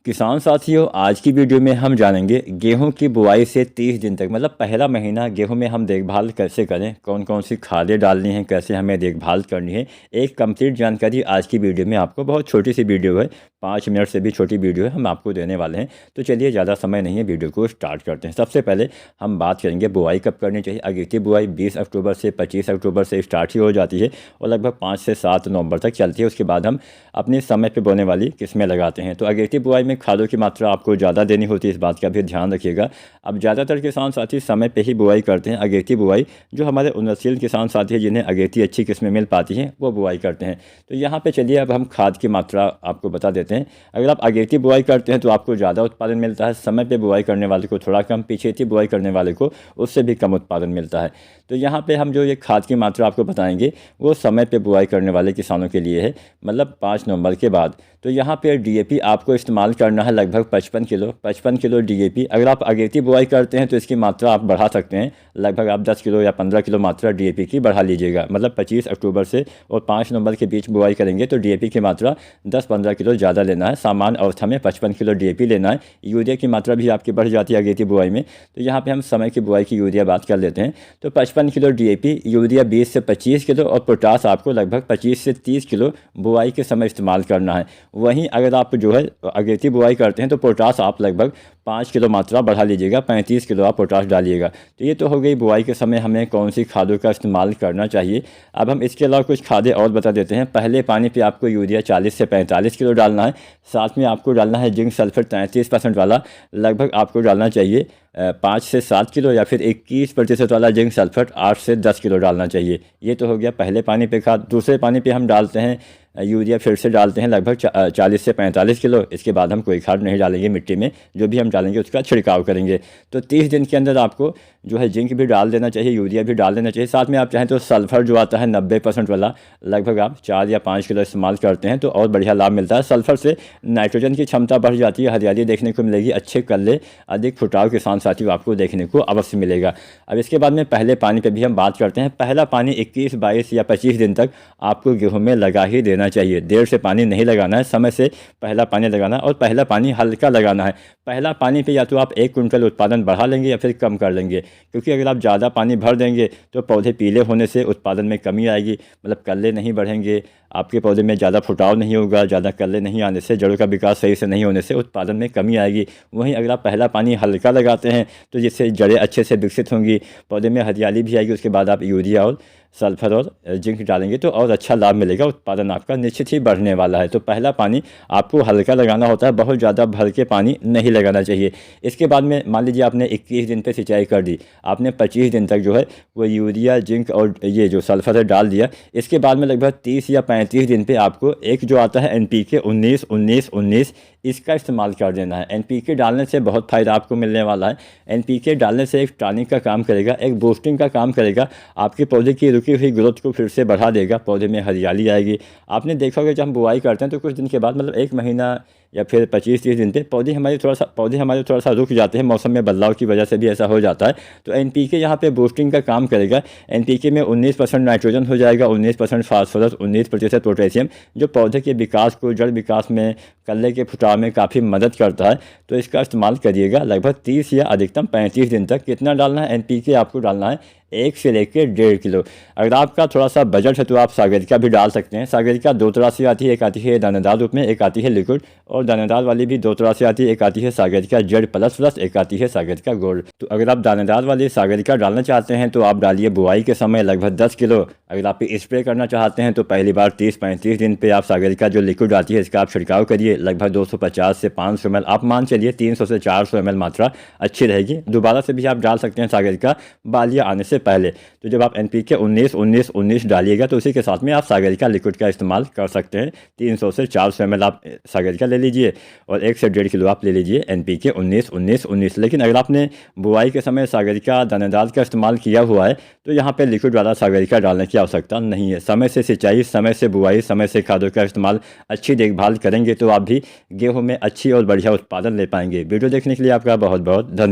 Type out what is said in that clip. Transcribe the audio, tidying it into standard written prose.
किसान साथियों, आज की वीडियो में हम जानेंगे गेहूं की बुआई से 30 दिन तक मतलब पहला महीना गेहूं में हम देखभाल कैसे करें, कौन कौन सी खादें डालनी है, कैसे हमें देखभाल करनी है। एक कंप्लीट जानकारी आज की वीडियो में आपको, बहुत छोटी सी वीडियो है, 5 मिनट से भी छोटी वीडियो है, हम आपको देने वाले हैं। तो चलिए ज़्यादा समय नहीं है, वीडियो को स्टार्ट करते हैं। सबसे पहले हम बात करेंगे बुआई कब करनी चाहिए। अगेती बुआई 20 अक्टूबर से 25 अक्टूबर से स्टार्ट ही हो जाती है और लगभग 5 से 7 नवंबर तक चलती है। उसके बाद हम अपने समय पर बोने वाली किस्में लगाते हैं। तो अगेती बुआई में खादों की मात्रा आपको ज़्यादा देनी होती है, इस बात का भी ध्यान रखिएगा। अब ज़्यादातर किसान साथी समय पे ही बुआई करते हैं। अगेती बुआई जो हमारे उन्नतशील किसान साथी हैं, जिन्हें अगेती अच्छी किस्में मिल पाती हैं, वो बुआई करते हैं। तो यहाँ पे चलिए अब हम खाद की मात्रा आपको बता देते हैं। अगर आप अगेती बुआई करते हैं तो आपको ज़्यादा उत्पादन मिलता है। समय पर बुआई करने वाले को थोड़ा कम, पीछेती बुआई करने वाले को उससे भी कम उत्पादन मिलता है। तो यहाँ पर हम जो ये खाद की मात्रा आपको बताएंगे वो समय पर बुआई करने वाले किसानों के लिए है, मतलब 5 नवंबर के बाद। तो यहाँ पे डीएपी आपको इस्तेमाल करना है लगभग 55 किलो डीएपी। अगर आप अगेती बुआई करते हैं तो इसकी मात्रा आप बढ़ा सकते हैं, लगभग आप 10 किलो या 15 किलो मात्रा डीएपी की बढ़ा लीजिएगा। मतलब 25 अक्टूबर से और 5 नवंबर के बीच बुआई करेंगे तो डीएपी की मात्रा 10-15 किलो ज़्यादा लेना है। सामान्य अवस्था में 55 किलो डीएपी लेना है। यूरिया की मात्रा भी आपकी बढ़ जाती है अगेती बुआई में। तो यहाँ पर हम समय की बुआई की यूरिया बात कर लेते हैं। तो 55 किलो डीएपी, यूरिया 20 से 25 किलो और पोटास आपको लगभग 25 से 30 किलो बुआई के समय इस्तेमाल करना है। वहीं अगर आप जो है अगेती बुआई करते हैं तो पोटास आप लगभग 5 किलो मात्रा बढ़ा लीजिएगा, 35 किलो आप पोटास डालिएगा। तो ये तो हो गई बुआई के समय हमें कौन सी खादों का इस्तेमाल करना चाहिए। अब हम इसके अलावा कुछ खादें और बता देते हैं। पहले पानी पे आपको यूरिया 40 से 45 किलो डालना है। साथ में आपको डालना है जिंक सल्फेट 33% वाला, लगभग आपको डालना चाहिए 5 से 7 किलो, या फिर 21% वाला जिंक सल्फेट 8 से 10 किलो डालना चाहिए। ये तो हो गया पहले पानी पे खाद। दूसरे पानी पे हम डालते हैं यूरिया, फिर से डालते हैं लगभग 40 से 45 किलो। इसके बाद हम कोई खाद नहीं डालेंगे मिट्टी में, जो भी हम डालेंगे उसका छिड़काव करेंगे। तो 30 दिन के अंदर आपको जो है जिंक भी डाल देना चाहिए, यूरिया भी डाल देना चाहिए। साथ में आप चाहें तो सल्फर जो आता है 90% वाला, लगभग आप 4 या 5 किलो इस्तेमाल करते हैं तो और बढ़िया लाभ मिलता है। सल्फर से नाइट्रोजन की क्षमता बढ़ जाती है, हरियाली देखने को मिलेगी, अच्छे कल्ले, अधिक फुटाव किसान साथियों आपको देखने को अवश्य मिलेगा। अब इसके बाद में पहले पानी पर भी हम बात करते हैं। पहला पानी 21, 22 या 25 दिन तक आपको गेहूँ में लगा ही देना चाहिए। देर से पानी नहीं लगाना है, समय से पहला पानी लगाना है और पहला पानी हल्का लगाना है। पहला पानी पे या तो आप 1 कुंटल उत्पादन बढ़ा लेंगे या फिर कम कर लेंगे, क्योंकि अगर आप ज़्यादा पानी भर देंगे तो पौधे पीले होने से उत्पादन में कमी आएगी, मतलब कल्ले नहीं बढ़ेंगे, आपके पौधे में ज़्यादा फुटाव नहीं होगा। ज़्यादा कल्ले नहीं आने से, जड़ों का विकास सही से नहीं होने से उत्पादन में कमी आएगी। वहीं अगर आप पहला पानी हल्का लगाते हैं तो जिससे जड़ें अच्छे से विकसित होंगी, पौधे में हरियाली भी आएगी। उसके बाद आप यूरिया और सल्फर और जिंक डालेंगे तो और अच्छा लाभ मिलेगा, उत्पादन आपका निश्चित ही बढ़ने वाला है। तो पहला पानी आपको हल्का लगाना होता है, बहुत ज़्यादा भर के पानी नहीं लगाना चाहिए। इसके बाद में मान लीजिए आपने 21 दिन पे सिंचाई कर दी, आपने 25 दिन तक जो है वो यूरिया, जिंक और ये जो सल्फर है डाल दिया। इसके बाद में लगभग 30 या 35 दिन पे आपको एक जो आता है NPK 19-19-19, इसका इस्तेमाल कर देना है। NPK डालने से बहुत फ़ायदा आपको मिलने वाला है। NPK डालने से एक टॉनिक का काम करेगा, एक बूस्टिंग का काम करेगा, आपके पौधे की रुकी हुई ग्रोथ को फिर से बढ़ा देगा, पौधे में हरियाली आएगी। आपने देखा होगा जब हम बुआई करते हैं तो कुछ दिन के बाद, मतलब 1 महीना या फिर 25-30 दिन पे पौधे हमारे थोड़ा सा रुक जाते हैं, मौसम में बदलाव की वजह से भी ऐसा हो जाता है। तो NPK यहाँ पे बूस्टिंग का काम करेगा। NPK में 19% नाइट्रोजन हो जाएगा, 19% फास्फोरस, 19% पोटेशियम, जो पौधे के विकास को, जड़ विकास में, कल्ले के फुटाव में काफ़ी मदद करता है। तो इसका इस्तेमाल करिएगा लगभग 30 या अधिकतम 35 दिन तक। कितना डालना है NPK आपको डालना है 1 से लेकर 1.5 किलो। अगर आपका थोड़ा सा बजट है तो आप सागरिका भी डाल सकते हैं। सागरिका 2 तरह से आती है, एक आती है दानेदार रूप में, एक आती है लिक्विड, और दानेदार वाली भी 2 तरह से आती है, एक आती है सागरिका Z++, एक आती है सागरिका गोल्ड। तो अगर आप दानेदार वाली सागरिका डालना चाहते हैं तो आप डालिए बुआई के समय लगभग 10 किलो। अगर आप स्प्रे करना चाहते हैं तो पहली बार 30-35 दिन पे आप सागरिका जो लिक्विड आती है इसका आप छिड़काव करिए, लगभग 250 से 500 ml, आप मान चलिए 300 से 400 ml मात्रा अच्छी रहेगी। दोबारा से भी आप डाल सकते हैं सागरिका बालियाँ आने से पहले। तो जब आप NPK 19-19-19 डालिएगा तो उसी के साथ में आप सागरिका लिक्विड का इस्तेमाल कर सकते हैं। 300 से 400 ml आप सागरिका ले लीजिए और 1 से 1.5 किलो आप ले लीजिए NPK 19-19-19। लेकिन अगर आपने बुआई के समय सागरिका दानेदार का इस्तेमाल किया हुआ है तो यहाँ पे लिक्विड वाला सागरिका डालने की आवश्यकता नहीं है। समय से सिंचाई, समय से बुआई, समय से खादों का इस्तेमाल, अच्छी देखभाल करेंगे तो आप भी गेहूँ में अच्छी और बढ़िया उत्पादन ले पाएंगे। वीडियो देखने के लिए आपका बहुत बहुत धन्यवाद।